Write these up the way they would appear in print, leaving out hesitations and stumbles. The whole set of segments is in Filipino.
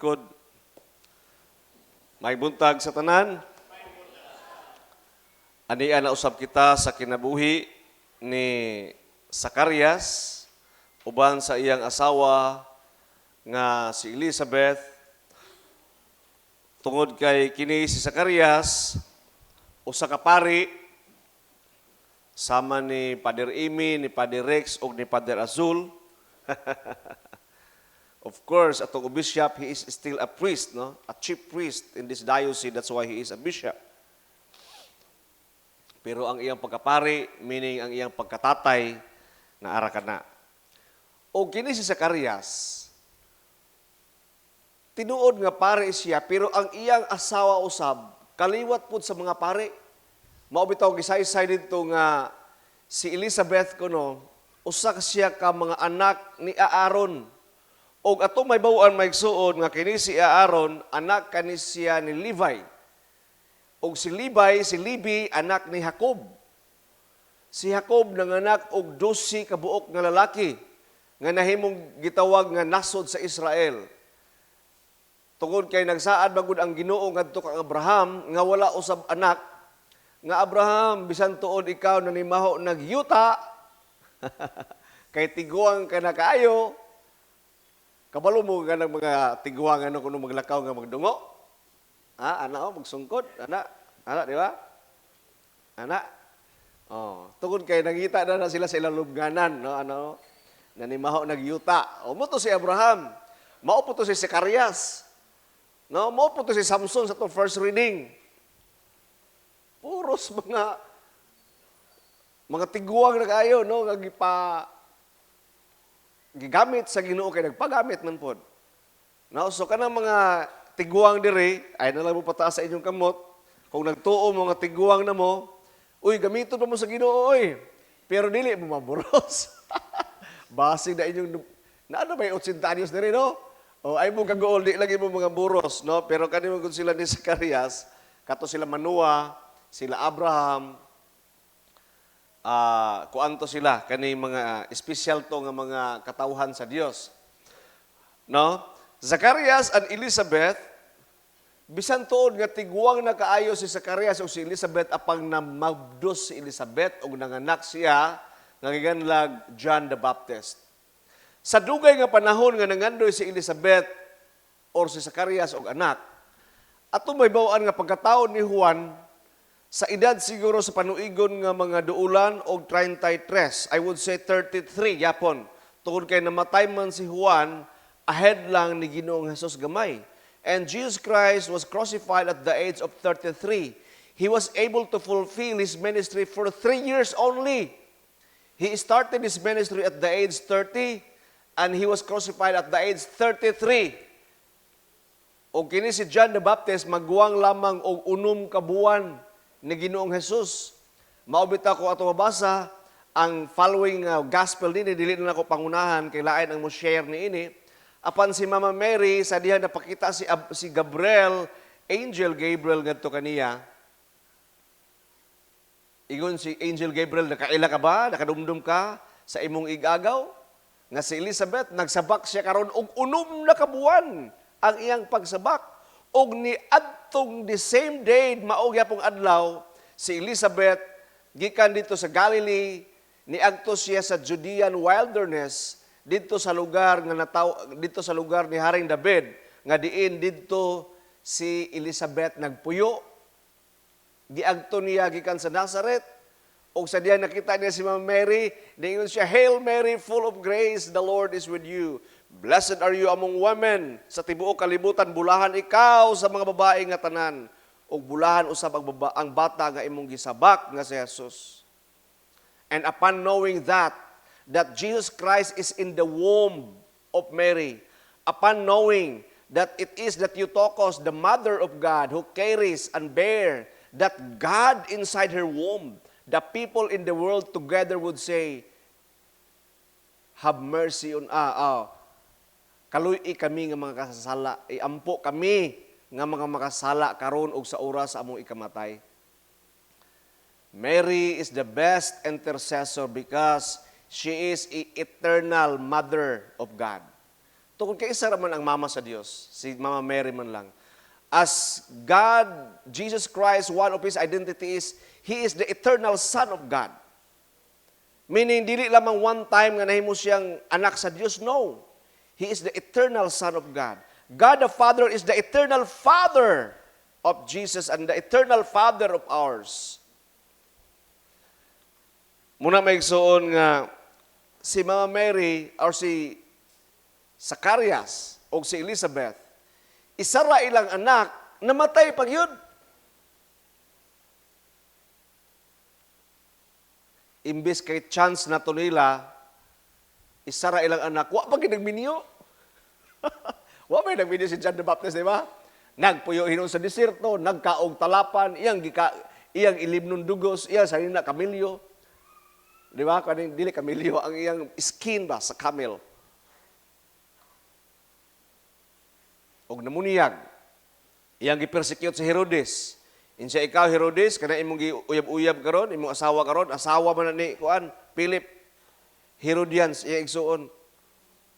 likod. May buntag sa tanan. Ania na usab kita sa kinabuhi ni Zacarias uban sa iyang asawa nga si Elizabeth. Tungod kay kini si Zacarias usa ka pari sama ni Pader Amy, ni Pader Rex ug ni Pader Azul. Of course, atong bishop, he is still a priest, no? A chief priest in this diocese. That's why he is a bishop. Pero ang iyang pagkapari, meaning ang iyang pagkatatay, naara ka na. O kini si Zacarias, tinuod nga pare siya, pero ang iyang asawa usab, kaliwat pud sa mga pare. Mao bitaw gisaysay dito nga si Elizabeth kuno, usa siya ka mga anak ni Aaron. Og ato may bawaan may suod nga kini si Aaron, anak kani siya ni Levi. Og si Levi, anak ni Jacob. Si Jacob nanganak og 12 ka buok nga lalaki nga nahimong gitawag nga nasod sa Israel. Tungod kay nagsaad bagud ang Ginoo ngadto kang Abraham nga wala usab anak, nga Abraham bisan tuod ikaw nanimaho nagyuta kay tiguang ka na kaayo. Kabalo mo ka ng mga tiguang ano kung maglakaw nga magdungo? Ana magsungkod, ana, di ba? Ana. Tungod kay nangita na sila sa ilang lubnganan, no? Nanimaho nagyuta. Mo to si Abraham. Mao po to si Zacarias. No, mao po to si Samson sa to first reading. Puros mga tiguang na kayo, no, nga gigamit sa Ginoo kay nagpagamit man pod. No, so kanang mga tiguang diri ay na lang mo pataas sa inyong kamot. Kung nagtuo mo nga tiguang na mo, uy gamiton pa mo sa Ginoo oy. Pero dili mo maburos. Basig na inyong naano ba 80 anyos diri no? O ay mo kagool di lagi mo mga buros, no? Pero kanimo gud sila ni Zacarias, kato sila Manoah, sila Abraham, kuanto sila kani mga espesyal to nga mga katawhan sa Dios. No? Zacarias and Elizabeth, bisan tuod nga tiguang na kaayo si Zacarias o si Elizabeth apang namabdos si Elizabeth o nanganak siya nga giganlag John the Baptist. Sa dugay nga panahon nga nangandoy si Elizabeth or si Zacarias og anak, ato may bawaan nga pagkataon ni Juan sa edad siguro sa panuigon nga mga duulan og 33, I would say 33 yapon. Tungod kay namatay man si Juan, ahead lang ni Ginoong Hesus gamay. And Jesus Christ was crucified at the age of 33. He was able to fulfill his ministry for 3 years only. He started his ministry at the age 30 and he was crucified at the age 33. O kini si John the Baptist magguwang lamang og 6 ka buwan ni Ginoong Hesus. Maubita ko ato mabasa ang following gospel din, dili na ako pangunahan, kay lain ang mo share ni ini. Apan si Mama Mary, sa diha napakita si Gabriel, Angel Gabriel ngadto kaniya. Ingon si Angel Gabriel, nakaila ka ba? Nakadumdum ka sa imong igagaw? Nga si Elizabeth, nagsabak siya karon og 6 na ka buwan ang iyang pagsabak. Og ni adtong the same day, maog yapong adlaw, si Elizabeth, gikan dito sa Galilee, niadto siya sa Judean wilderness, dito sa lugar dito sa lugar ni Haring David, nga diin dito si Elizabeth nagpuyo. Giadto niya gikan sa Nazareth, og sa diyan nakita niya si Mama Mary, diingon siya, Hail Mary, full of grace, the Lord is with you. Blessed are you among women. Sa tibuok kalibutan, bulahan ikaw sa mga babae nga tanan. O bulahan usab ang bata nga imong gisabak nga si Jesus. And upon knowing that Jesus Christ is in the womb of Mary, upon knowing that it is the Theotokos, the mother of God, who carries and bear that God inside her womb, the people in the world together would say, have mercy on kaluy kami nga mga kasasala, iampo kami nga mga makasala karon og sa oras sa among ikamatay. Mary is the best intercessor because she is an eternal mother of God. Tungkol kay isa raman ang mama sa Dios, si Mama Mary man lang. As God, Jesus Christ, one of His identity is, He is the eternal Son of God. Meaning, dili lamang one time nga nahimo siyang anak sa Dios, no. He is the eternal Son of God. God the Father is the eternal Father of Jesus and the eternal Father of ours. Muna may igsuon nga, si Mama Mary or si Zacarias o si Elizabeth, isa ra ilang anak, namatay pag yun. Imbes kay chance na to nila, isa ra ilang anak, wa pa ginagminyo. Wa pa ginagminyo si John the Baptist, di ba? Nagpuyo hinon sa desierto, nagkaog talapan, iyang ilimnon dugos, iyang sa na kamilyo. Di ba? Kaning dili kamilyo, ang iyang skin ba sa camel. Og namuniyag, iyang gipersecute si Herodes. Insa ikaw Herodes, kana imong giuyab-uyab karon, imong asawa karon, asawa man ni kuan Philip. Herodians iya igsuon.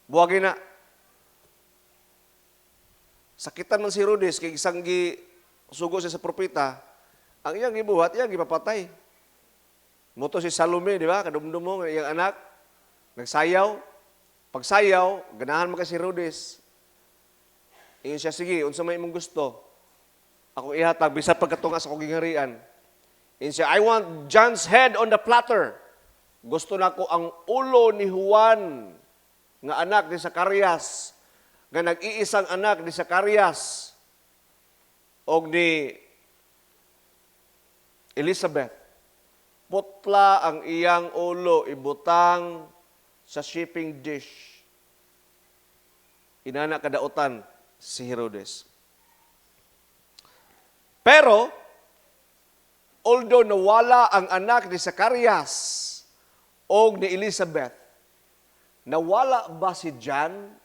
Buwagi na. Sakitan man si Herodes kay isang sugo siya sa propeta. Ang iyang gibuhat, iyang gipapatay. Moto si Salome, di ba? Kadumdum mo ng iyang anak. Nagsayaw. Pagsayaw, ganahan mo kay si Herodes. Iyon siya, sige, unsa may imong gusto. Ako ihatag, bisag pagkatunga sa kong gingharian. Iyon siya, I want John's head on the platter. Gusto na ko ang ulo ni Juan, nga anak ni Zacarias, nga nag-iisang anak ni Zacarias, o ni Elizabeth. Putla ang iyang ulo, ibutang sa shipping dish. Inana kadautan si Herodes. Pero, although nawala ang anak ni Zacarias o ni Elizabeth, nawala ba si John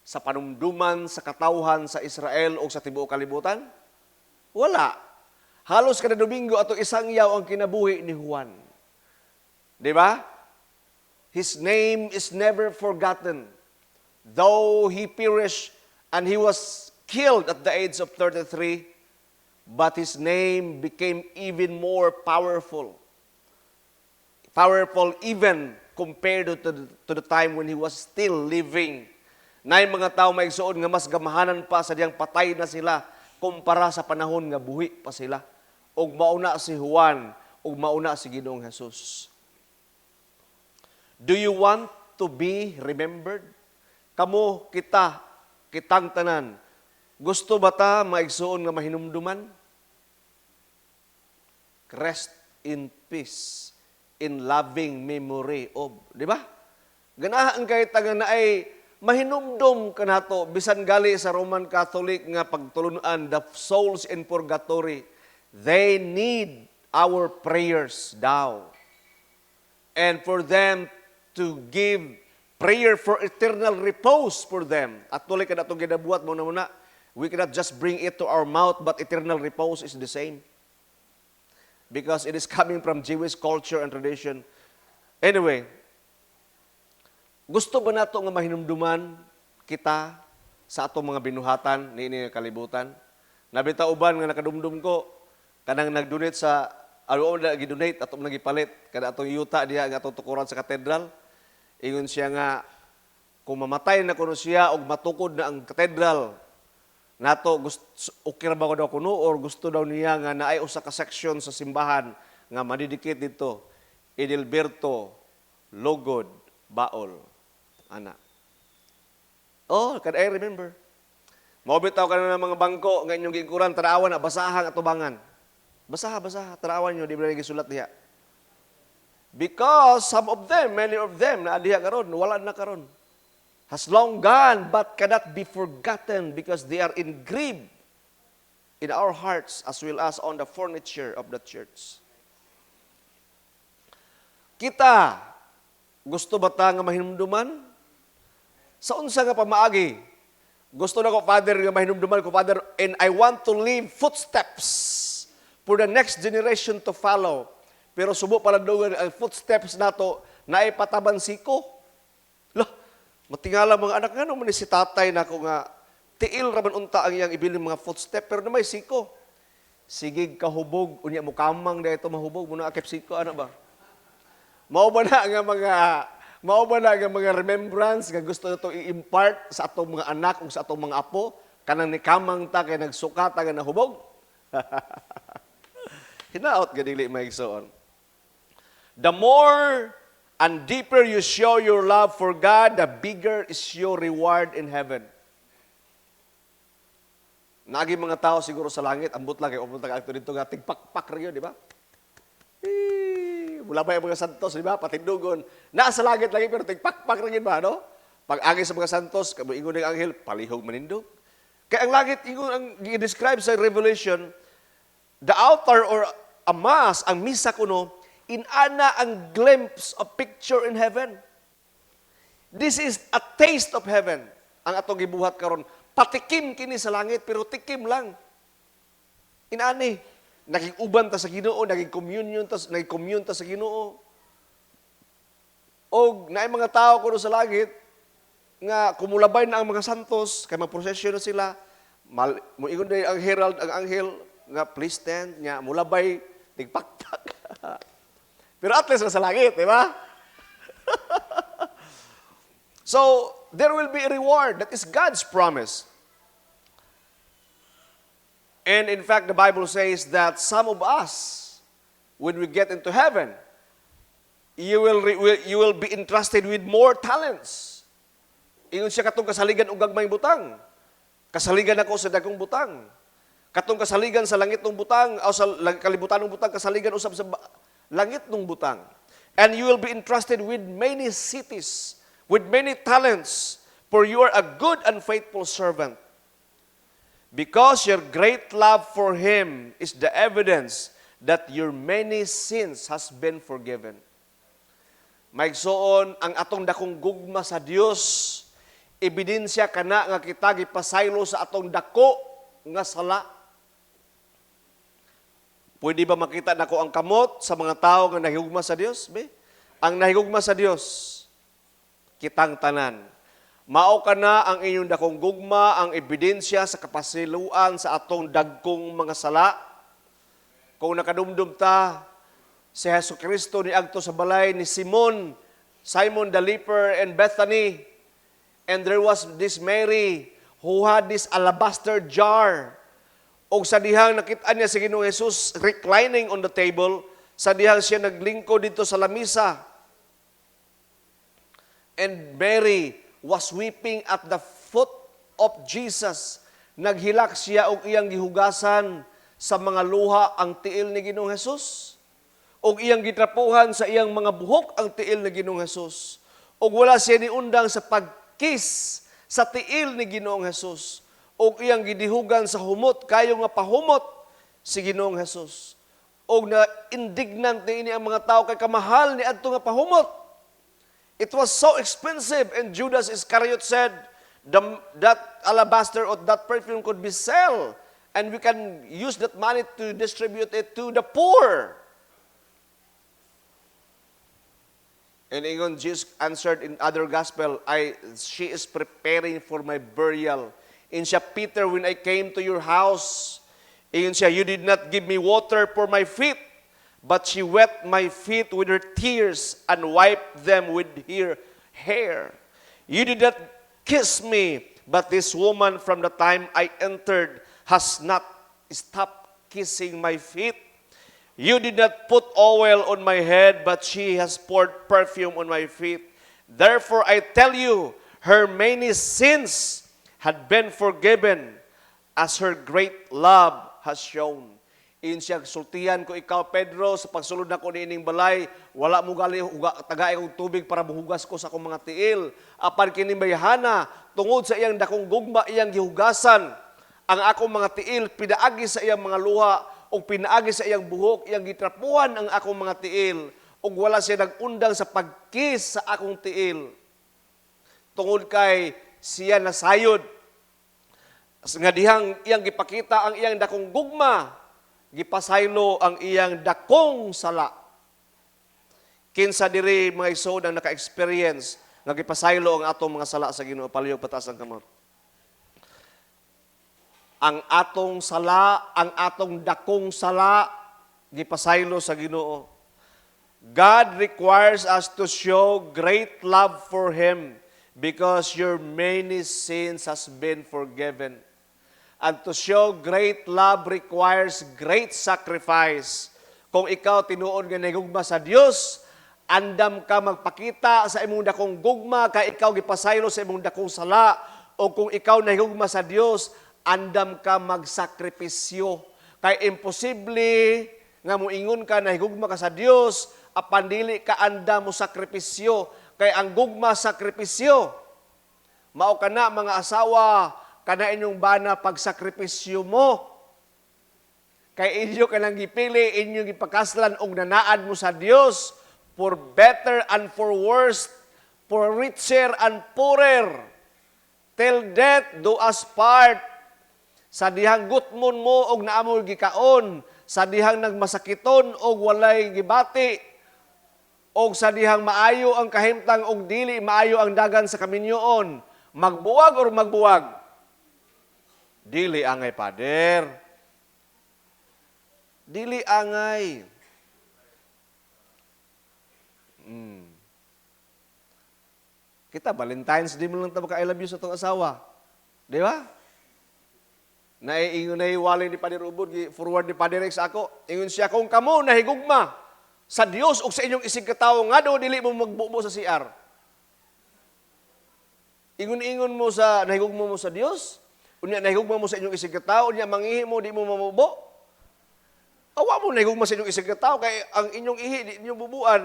sa panumduman, sa katawhan sa Israel o sa tibuok kalibutan? Wala. Halos kada Domingo ato isang yaw ang kinabuhi ni Juan. Di ba? His name is never forgotten. Though he perished and he was killed at the age of 33, but his name became even more powerful. Powerful even compared to the time when he was still living. Nay mga tao may igsuon nga mas gamahanan pa sa diyang patay na sila kumpara sa panahon nga buhi pa sila. Og mauna si Juan, og mauna si Ginoong Jesus. Do you want to be remembered? Kamo, kitang tanan, gusto ba ta maigsuon nga mahinumduman? Rest in peace, in loving memory of. Di ba? Ganahan kay taga na ay mahinumdum ka nato, bisan gali sa Roman Catholic nga pagtulunan, the souls in purgatory, they need our prayers daw. And for them to give prayer for eternal repose for them. At tuloy ka na itong ginabuhat mo na we cannot just bring it to our mouth, but eternal repose is the same. Because it is coming from Jewish culture and tradition. Anyway, gusto ba nato nga mahinumduman kita sa atong mga binuhatan ni ini kalibutan? Nabita uban nga nakadumdum ko, kanang nag-donate sa, na gidonate, atong nagipalit, kada atong yuta diya nga atong tukuran sa katedral. Ingon siya nga, kung mamatay na kuno siya o matukod na ang katedral, nato, okay ra ba ko daw kuno or gusto daw niya nga naay usa ka section sa simbahan nga madidikit dito, Edilberto Logod Baol. Ana. Oh, can I remember? Maubitaw ka na ng mga bangko, nga inyong gikuran, tarawan na, basahan at tubangan. Basaha, tarawan nyo, di ba nagisulat niya? Because some of them, many of them, na adiha karon, wala na karon. Has long gone, but cannot be forgotten because they are engraved in our hearts as well as on the furniture of the church. Kita, gusto ba ta nga mahinumduman? Sa unsa nga pamaagi, gusto na ko, Father, nga mahinumduman ko, Father, and I want to leave footsteps for the next generation to follow. Pero subo pala doon ang footsteps nato na ipataban siko. Lah, Matingala mga anak, nga naman ni si tatay na ako nga, tiil raman unta ang iyang ibilin mga footstep, pero na may siko. Sigig kahubog, unya mo kamang na ito mahubog, muna akip siko, ano ba? Mao ba na nga mga remembrance nga gusto nato i-impart sa atong mga anak o sa atong mga apo, kanang ni kamang ta kay nagsukat nga nahubog. Hinaot gadili maigsoon. The more and deeper you show your love for God, the bigger is your reward in heaven. Nagi mga tao siguro sa langit, ambot lang kayo, pumunta ka dito nga, tigpakpak rin yun, di ba? Mula ba yung mga santos, di ba? Patindugon. Nasa langit lagi, pero tigpakpak rin yun ba, no? Pag agi sa mga santos, ingon ng anghel, palihog manindog. Kaya ang langit, ingon ang i-describe sa Revelation, the altar or a mass, ang misa kuno, inana ang glimpse of picture in heaven. This is a taste of heaven. Ang atong gibuhat karon, patikim kini sa langit, pero tikim lang. Inani, naging uban ta sa Ginoo, naging commune ta sa Ginoo. Og naay mga tao kuno sa langit nga kumulabay na ang mga santos, kay magprosesyon na sila. Moingon day ang herald, ang anghel nga please stand, nya mulabay tigpakpak. Pero at least nasa langit, di ba? So, there will be a reward. That is God's promise. And in fact, the Bible says that some of us, when we get into heaven, you will be entrusted with more talents. Ingon siya katong kasaligan og gagmayng butang. Kasaligan ako sa dagkong butang. Katong kasaligan sa langit ng butang, o sa kalibutan ng butang, kasaligan usab sa langit ng butang. And you will be entrusted with many cities, with many talents, for you are a good and faithful servant. Because your great love for Him is the evidence that your many sins has been forgiven. Maigsoon, ang atong dakong gugma sa Dios, ebidensya kana nga kita gipasaylo sa atong dako nga sala. Pwede ba makita nako ang kamot sa mga tao nga nahigugma sa Dios? Ang nahigugma sa Dios, kitang tanan. Mao ka na ang inyong dakong gugma, ang ebidensya sa kapasiluan sa atong dagkong mga sala. Kung nakadumdum ta, si Jesucristo ni agto sa balay ni Simon the leper and Bethany. And there was this Mary who had this alabaster jar. O sa dihang nakita niya si Ginoong Jesus reclining on the table, sa dihang siya naglingkod dito sa lamisa. And Mary was weeping at the foot of Jesus. Naghilak siya og iyang gihugasan sa mga luha ang tiil ni Ginoong Jesus. Og iyang gitrapuhan sa iyang mga buhok ang tiil ni Ginoong Jesus. Og wala siya niundang sa pagkiss sa tiil ni Ginoong Jesus. Og iyang gidihugan sa humot, kayo nga pahumot si Ginoong Jesus. Og na indignant ni ini ang mga tao kay kamahal ni adto nga pahumot. It was so expensive, and Judas Iscariot said that alabaster or that perfume could be sold, and we can use that money to distribute it to the poor. And ingon, Jesus answered in other gospel, she is preparing for my burial. In siya, Peter, when I came to your house, ingon siya, you did not give me water for my feet, but she wet my feet with her tears and wiped them with her hair. You did not kiss me, but this woman from the time I entered has not stopped kissing my feet. You did not put oil on my head, but she has poured perfume on my feet. Therefore I tell you, her many sins had been forgiven as her great love has shown. In siya, sultihan ko ikaw, Pedro, sa pagsulod na ko ni ining balay, wala mo gali tagaay kong tubig para buhugas ko sa akong mga tiil. Apan kini bayhana, tungod sa iyang dakong gugma, iyang gihugasan, ang akong mga tiil, pinaagi sa iyang mga luha, o pinaagi sa iyang buhok, iyang gitrapuhan ang akong mga tiil, o wala siya nagundang sa pagkiss sa akong tiil. Tungod kay siya nasayod, nga dihang iyang gipakita ang iyang dakong gugma, gipasaylo ang iyang dakong sala. Kinsa diri mga isod ang naka-experience nga gipasaylo ang atong mga sala sa Ginoo. Palihog pataas ang kamot. Ang atong sala, ang atong dakong sala, gipasaylo sa Ginoo. God requires us to show great love for Him because your many sins has been forgiven. And to show great love requires great sacrifice. Kung ikaw tinuod nga nahigugma sa Dios, andam ka magpakita sa imong dakong gugma, kay ikaw gipasaylo sa imong dakong sala, o kung ikaw nahigugma sa Dios, andam ka magsakripisyo. Kay imposible nga moingon ka nahigugma ka sa Dios, apan dili ka andam mo sakripisyo. Kay ang gugma sakripisyo. Mao kana mga asawa, kana inyong bana pagsakripisyo mo. Kay inyo kanang gipili, inyo gipakaslan og nanaad mo sa Dios for better and for worse, for richer and poorer. Till death do us part. Sa dihang gutmon mo og naamoy gikaon, sa dihang nagmasakiton og walay gibati, og sa dihang maayo ang kahimtang og dili maayo ang dagan sa kaminyoon, magbuwag or magbuwag? Dili angay, pader. Dili angay. Kita, Valentine's Day mo lang tayo ka-I love you sa itong asawa. Di ba? Naiingon na iwalay ni Pader Ubod, forward ni Pader Rex ako. Ingon siya, kung kamo nahigugma sa Dios o sa inyong isig katawo, nga daw dili mo magbubo sa CR. Ingon-ingon mo sa nahigugma mo sa Dios, unya nahigugma mo sa inyong isig katawo, unya mangihi mo, di mo mamubo. Awa mo nahigugma sa inyong isig katawo, kay ang inyong ihi, di inyong bubuan.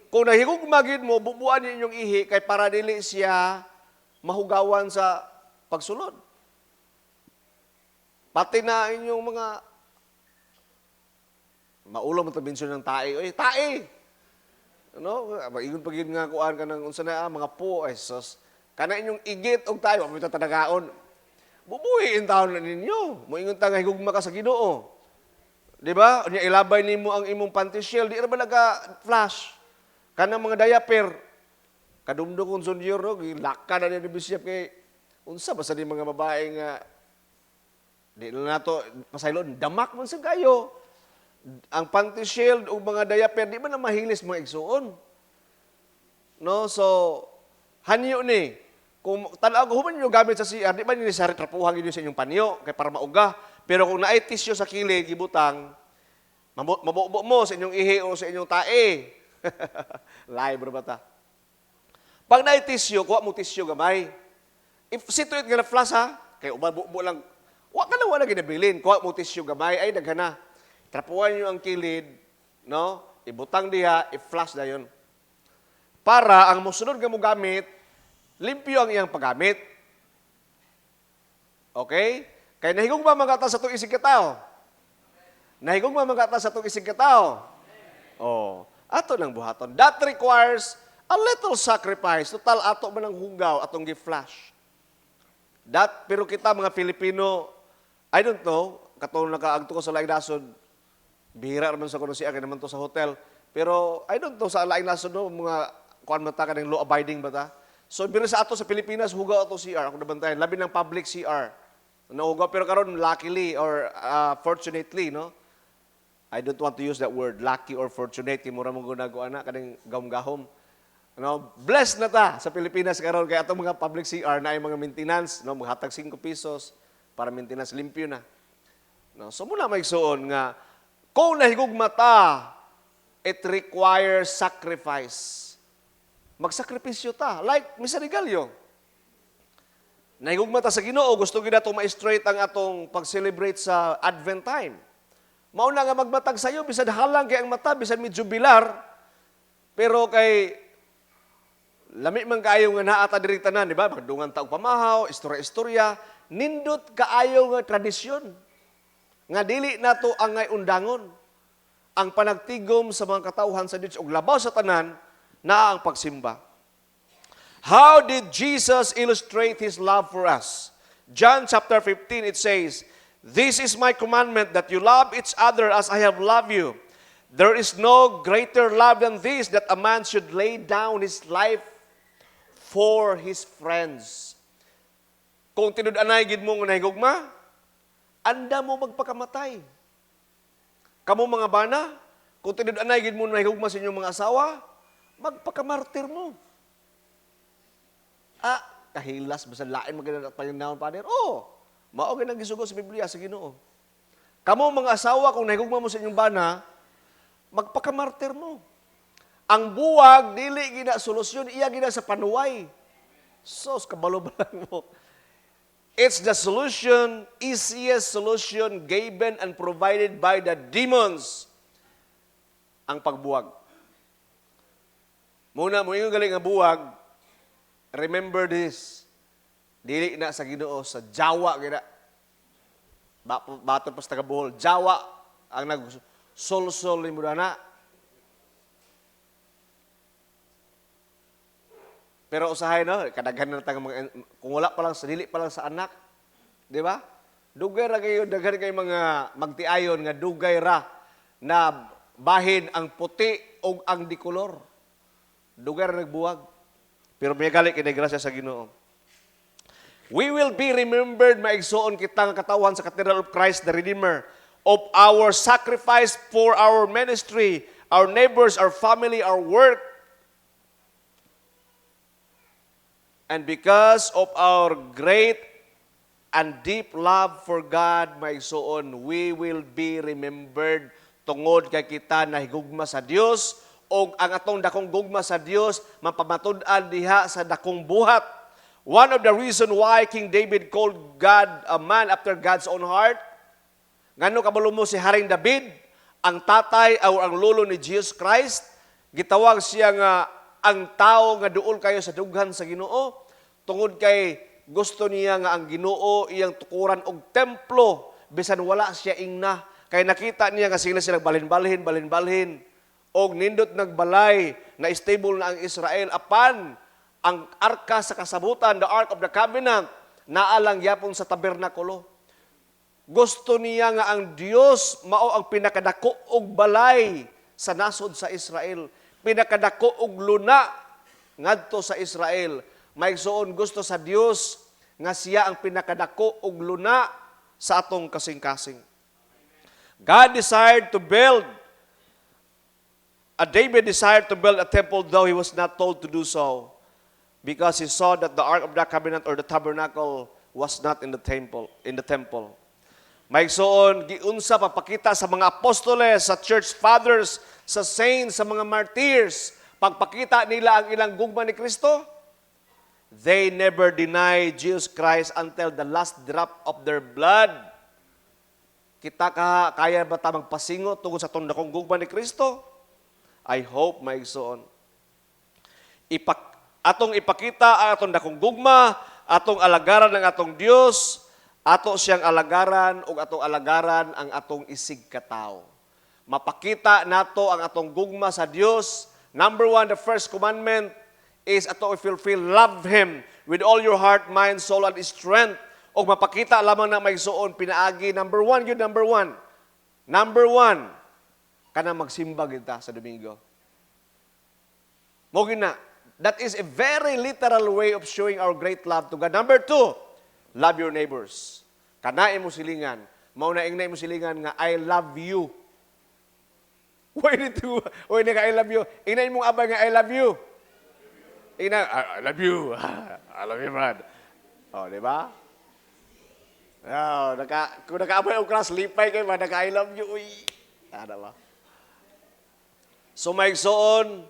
Kung nahigugma gid mo, bubuan ni inyong ihi, kay para dili siya mahugawan sa pagsulod. Pati na inyong mga maulo mo tabensyon ng tae. Oy, tae! Ano? Ingon pagid nga kuan ka ng unsa na mga po, ay sus. Kana inyong igit og tayo, mo tatadagaon. Bubuhiin taon na ninyo. Moingon ta nga higugma ka sa Ginoo. Di ba? Unya ilabay nimo ang imong panty shield, di ra ba naga-flash? Kanang mga diaper, kadumdo kong junior, no? Laka na ni Bishop kay, unsa ba sa di mga babae nga, di na nato, pasaylon, damak man sa kayo. Ang panty shield o mga diaper, di ba na mahilis mga igsuon? No? So, hanyo ni, kung talaga human nyo gamit sa CR, di ba nyo sa trapuhan nyo sa inyong panyo, kay para mauga. Pero kung naay tissue sa kilig, gibutang, mabubo mo sa inyong ihi o sa inyong tae. Live bro bata. Pag naay tissue, kuha mo tissue gamay. If situate nga na flash ha, kay umabubo lang, wala ginabilin, kuha mo tissue gamay, ay daghana. Trapuhan nyo ang kilid, no? Ibutang diha, i-flash na yun. Para ang musunod nga mo gamit, limpyo ang iyang paggamit. Okay? Kaya nahigong ba magata sa itong isig katao? Nahigong ba magata sa itong isig katao? Oh. Ato ng buhaton. That requires a little sacrifice. Total, ato man ang hugaw, atong gi-flash. Pero kita mga Filipino, I don't know, katong nakaagto ko sa laing nasod, bihira naman sa kuno siya, kaya naman to sa hotel. Pero I don't know, sa laing nasod, no, mga kuan mata ka ng law-abiding bata. So, biro sa ato sa Pilipinas, hugaw ato CR. Ako nabantayan, labi ng public CR. Nahugaw, pero karon luckily or fortunately, no? I don't want to use that word, lucky or fortunate, mura mong gunagawa na, kaning gahom-gahom. No? Blessed na ta sa Pilipinas karon kaya atong mga public CR na ay mga maintenance, no? Maghatag 5 pesos para maintenance, limpyo na. No? So muna maigsuon nga, kung nahigugma ta, it requires sacrifice. Magsakripisyo ta, like Misa Regalio. Nahigugma ta sa Ginoo, gusto gid nato ma-straight ang atong pag-celebrate sa Advent time. Mauna nga magmatag sa'yo, bisan halang kay ang mata, bisan medyo bilar, pero kay lami man kaayo nga naata diri tanan, di ba? Magdungan taog pamahaw, istorya-istorya, nindot kaayo nga tradisyon. Nga dili nato angay undangon. Ang panagtigom sa mga katawhan sa Dios ug labaw sa tanan naa ang pagsimba. How did Jesus illustrate His love for us? John chapter 15, it says, "This is my commandment, that you love each other as I have loved you. There is no greater love than this, that a man should lay down his life for his friends. Kung tinud-anay gid mo nga nahigugma, anda mo magpakamatay. Kamo mga bana, kung tinud-anay gid mo nahigugma sa inyong mga asawa, magpakamartir mo. Kahilas basta lain maganda at panginahon pader. Mao gyud ang gisugo sa Biblia sa Ginoo. Kamo mga asawa kung nahigugma mo sa inyong bana, magpakamartir mo. Ang buwag dili gina solusyon, iya gina sa panuway. Sos kabalo ba lang mo. It's the solution, easiest solution given and provided by the demons. Ang pagbuwag. Muna, mo yung galing ang buwag, remember this. Dili na sa Ginoo, sa Jawa gina. Baton pa sa taga-Bohol. Jawa ang nag-sol-sol ni Mudana. Pero usahay no, kadaghan na tang mga kung wala pa lang sa dili pa lang sa anak, di ba? Dugay ra kayo daghan kay mga magtiayon nga dugay ra na bahin ang puti o ang dikolor. Dugay ra nagbuwag. Pero may gali kay grasya sa Ginoo. We will be remembered maigsoon kita nga katawan sa Cathedral of Christ the Redeemer of our sacrifice for our ministry, our neighbors, our family, our work. And because of our great and deep love for God, maigsoon, we will be remembered tungod kay kita na higugma sa Dios o ang atong dakong gugma sa Dios mapamatud-an diha sa dakong buhat. One of the reason why King David called God a man after God's own heart, ngano kabalo mo si Haring David, ang tatay o ang lolo ni Jesus Christ, gitawag siya nga ang tao nga duol kayo sa dughan sa Ginoo, tungod kay gusto niya nga ang Ginoo iyang tukuran og templo bisan wala siya ingna. Kay nakita niya nga sila balhin-balhin og nindot nagbalay na stable na ang Israel apan ang arka sa kasabutan, the Ark of the Covenant, naalang yapon sa tabernakulo. Gusto niya nga ang Dios mao ang pinakadako og balay sa nasod sa Israel, pinakadako og luna ngadto sa Israel. Maigsoon gusto sa Dios nga siya ang pinakadako og luna sa atong kasing-kasing. David desired to build a temple though he was not told to do so because he saw that the Ark of the Covenant or the tabernacle was not in the temple. Maigsoon giunsa papakita sa mga apostoles, sa church fathers, sa saints, sa mga martyrs, pagpakita nila ang ilang gugma ni Kristo. They never denied Jesus Christ until the last drop of their blood. Kita kaya ba ta magpasingo tungod sa tundakong gugma ni Kristo? I hope maigsoon. Atong ipakita ang atong dakong gugma, atong alagaran ng atong Dios, ato siyang alagaran ug atong alagaran ang atong isig katao. Mapakita nato ang atong gugma sa Dios. Number 1, the first commandment is ato fulfill love Him with all your heart, mind, soul, and strength. O mapakita lamang na maigsoon pinaagi. Number 1, number 1. Number 1, kana magsimba kita sa Domingo. Mo gina. That is a very literal way of showing our great love to God. Number 2, love your neighbors. Kanain mo silingan. Maunaing na mo silingan nga, I love you. Why ka I love you? Inain mong abay nga, I love you. I love you. I love you, man. Di ba? Kung naka-abay o class, lipay kayo, naka-I love you. Uy. Ano ba? So, maigsoon,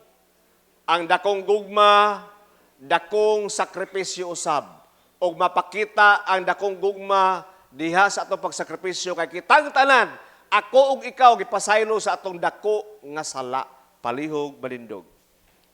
ang dakong gugma, dakong sakripisyo usab. O mapakita ang dakong gugma diha sa atong pagsakripisyo kay kitang tanan, ako ug ikaw gipasaylo sa atong dako nga sala, palihog, balindog.